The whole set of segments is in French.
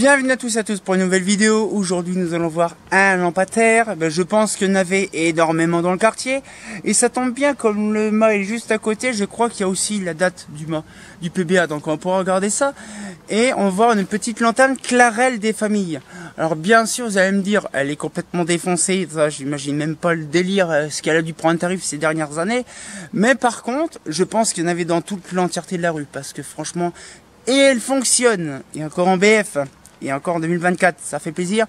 Bienvenue à tous pour une nouvelle vidéo. Aujourd'hui nous allons voir un lampadaire. Je pense qu'il y en avait énormément dans le quartier. Et ça tombe bien, comme le mât est juste à côté, je crois qu'il y a aussi la date du mât, du PBA. Donc on pourra regarder ça. Et on va voir une petite lanterne Clarel des familles. Alors bien sûr vous allez me dire, elle est complètement défoncée. Ça, j'imagine même pas le délire, ce qu'elle a dû prendre un tarif ces dernières années. Mais par contre, je pense qu'il y en avait dans toute l'entièreté de la rue. Parce que franchement... Et elle fonctionne, et encore en BF, et encore en 2024, ça fait plaisir.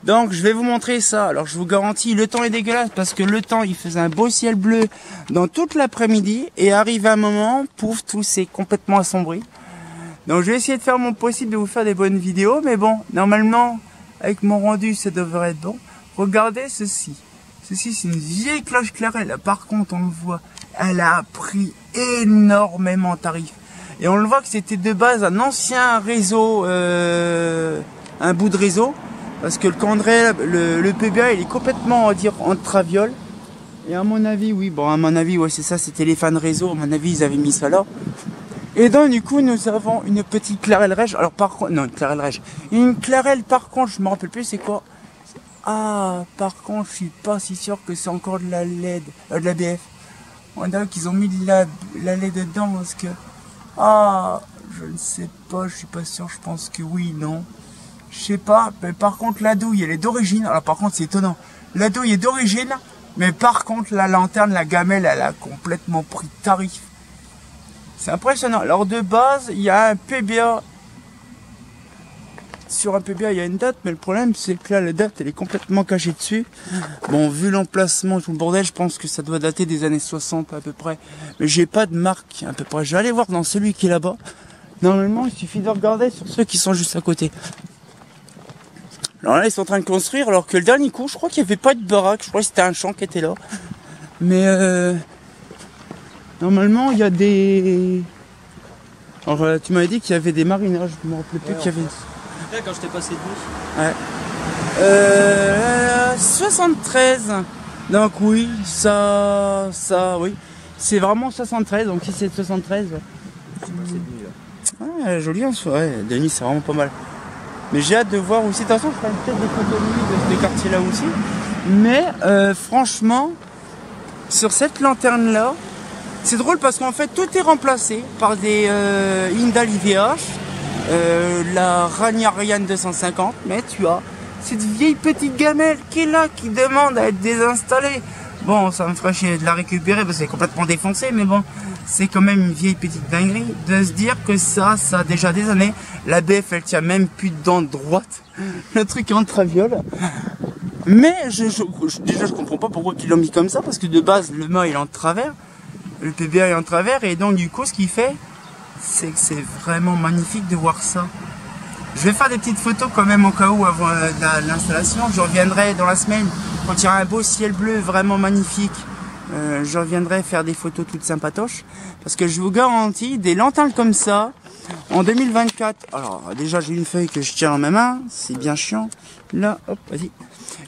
Donc je vais vous montrer ça. Alors je vous garantis, le temps est dégueulasse parce que le temps, il faisait un beau ciel bleu dans toute l'après-midi, et arrive un moment, pouf, tout s'est complètement assombri. Donc je vais essayer de faire mon possible de vous faire des bonnes vidéos, mais bon, normalement, avec mon rendu, ça devrait être bon. Regardez ceci. Ceci, c'est une vieille cloche Clarel. Par contre, on le voit, elle a pris énormément de tarifs. Et on le voit que c'était de base un ancien réseau, un bout de réseau, parce que le PBA il est complètement, on va dire, en traviole. Et à mon avis, oui, bon à mon avis, ouais c'est ça, c'était les fans réseau, à mon avis ils avaient mis ça là. Et donc du coup nous avons une petite Clarel Reg, alors par contre, non une Clarel Reg, une Clarel par contre, je me rappelle plus c'est quoi. Ah, par contre je suis pas si sûr que c'est encore de la LED, de la BF. On dirait qu'ils ont mis de la LED dedans parce que... Ah, je ne sais pas, je suis pas sûr, je pense que oui, non. Je sais pas, mais par contre la douille, elle est d'origine. Alors par contre c'est étonnant, la douille est d'origine, mais par contre la lanterne, la gamelle, elle a complètement pris tarif. C'est impressionnant. Alors de base, il y a un PBA. Sur un PBA, il y a une date, mais le problème c'est que là la date, elle est complètement cachée dessus. Bon, vu l'emplacement et tout le bordel, je pense que ça doit dater des années 60 à peu près. Mais j'ai pas de marque à peu près. Je vais aller voir dans celui qui est là-bas. Normalement, il suffit de regarder sur ceux qui sont juste à côté. Alors là, ils sont en train de construire, alors que le dernier coup, je crois qu'il n'y avait pas de baraque. Je crois que c'était un champ qui était là. Mais normalement, il y a des... Alors, tu m'avais dit qu'il y avait des marinages. Je me rappelais plus qu'il y avait... Quand je t'ai passé de Ouais. 73. Donc oui, ça, oui. C'est vraiment 73, donc si c'est 73. Ouais, joli en soi, ouais. De nuit, c'est vraiment pas mal. Mais j'ai hâte de voir aussi. De toute façon, je ferai peut-être des photos de nuit de ce quartier-là aussi. Mais franchement, sur cette lanterne-là, c'est drôle parce qu'en fait, tout est remplacé par des Indal IVH. La Ragnarian 250, mais tu as cette vieille petite gamelle qui est là, qui demande à être désinstallée. Bon, ça me ferait chier de la récupérer parce qu'elle est complètement défoncée, mais bon, c'est quand même une vieille petite dinguerie de se dire que ça a déjà des années. La BF, elle tient même plus de dents droites. Le truc est en traviole. Mais déjà, je comprends pas pourquoi ils l'ont mis comme ça, parce que de base, le mât il est en travers, le PBA est en travers, et donc du coup, ce qu'il fait, c'est que c'est vraiment magnifique de voir ça. Je vais faire des petites photos quand même au cas où avant l'installation. Je reviendrai dans la semaine quand il y aura un beau ciel bleu vraiment magnifique. Je reviendrai faire des photos toutes sympatoches. Parce que je vous garantis, des lanternes comme ça, en 2024. Alors déjà j'ai une feuille que je tiens dans ma main, c'est bien chiant. Là, hop, vas-y.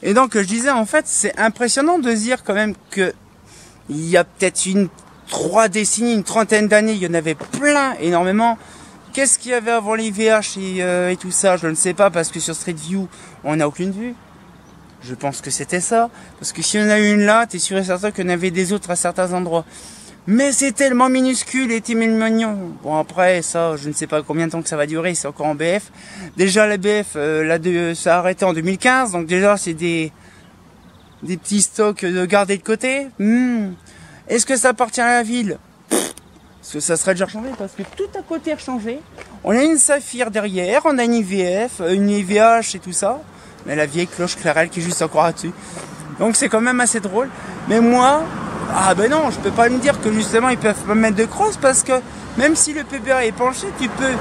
Et donc je disais en fait, c'est impressionnant de se dire quand même que il y a peut-être une 3 décennies, une trentaine d'années, il y en avait plein, énormément. Qu'est-ce qu'il y avait avant les VH et tout ça, je ne sais pas, parce que sur Street View, on n'a aucune vue. Je pense que c'était ça. Parce que si on a une là, t'es sûr et certain qu'il y en avait des autres à certains endroits. Mais c'est tellement minuscule et tellement mignon. Bon après, ça, je ne sais pas combien de temps que ça va durer, c'est encore en BF. Déjà la BF, ça a arrêté en 2015, donc déjà c'est des petits stocks de garder de côté. Est-ce que ça appartient à la ville? Parce que ça serait déjà changé, parce que tout à côté a changé. On a une Saphir derrière, on a une IVF, une IVH et tout ça. Mais la vieille cloche Clarel qui est juste encore là-dessus. Donc c'est quand même assez drôle. Mais moi, ah ben non, je peux pas me dire que justement ils peuvent pas mettre de crosse, parce que même si le PBA est penché, tu peux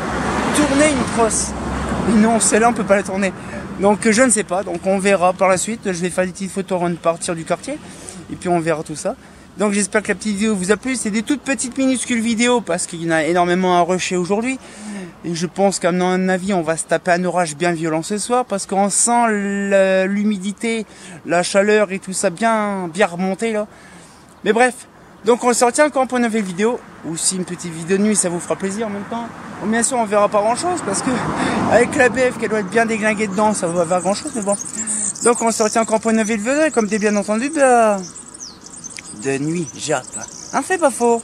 tourner une crosse. Et non, celle-là on peut pas la tourner. Donc je ne sais pas, donc on verra par la suite. Je vais faire des petites photos avant de partir du quartier. Et puis on verra tout ça. Donc j'espère que la petite vidéo vous a plu. C'est des toutes petites minuscules vidéos parce qu'il y en a énormément à rusher aujourd'hui. Et je pense qu'à mon avis, on va se taper un orage bien violent ce soir parce qu'on sent l'humidité, la chaleur et tout ça bien remonter là. Mais bref, Donc on sortit encore pour une nouvelle vidéo, ou si une petite vidéo de nuit ça vous fera plaisir en même temps. Bon, bien sûr on verra pas grand chose parce que avec la BF qu'elle doit être bien déglinguée dedans, ça va faire grand chose mais bon. Donc on sortit encore pour une nouvelle vidéo, comme t'es bien entendu de nuit, j'ai hâte. Hein, c'est pas faux.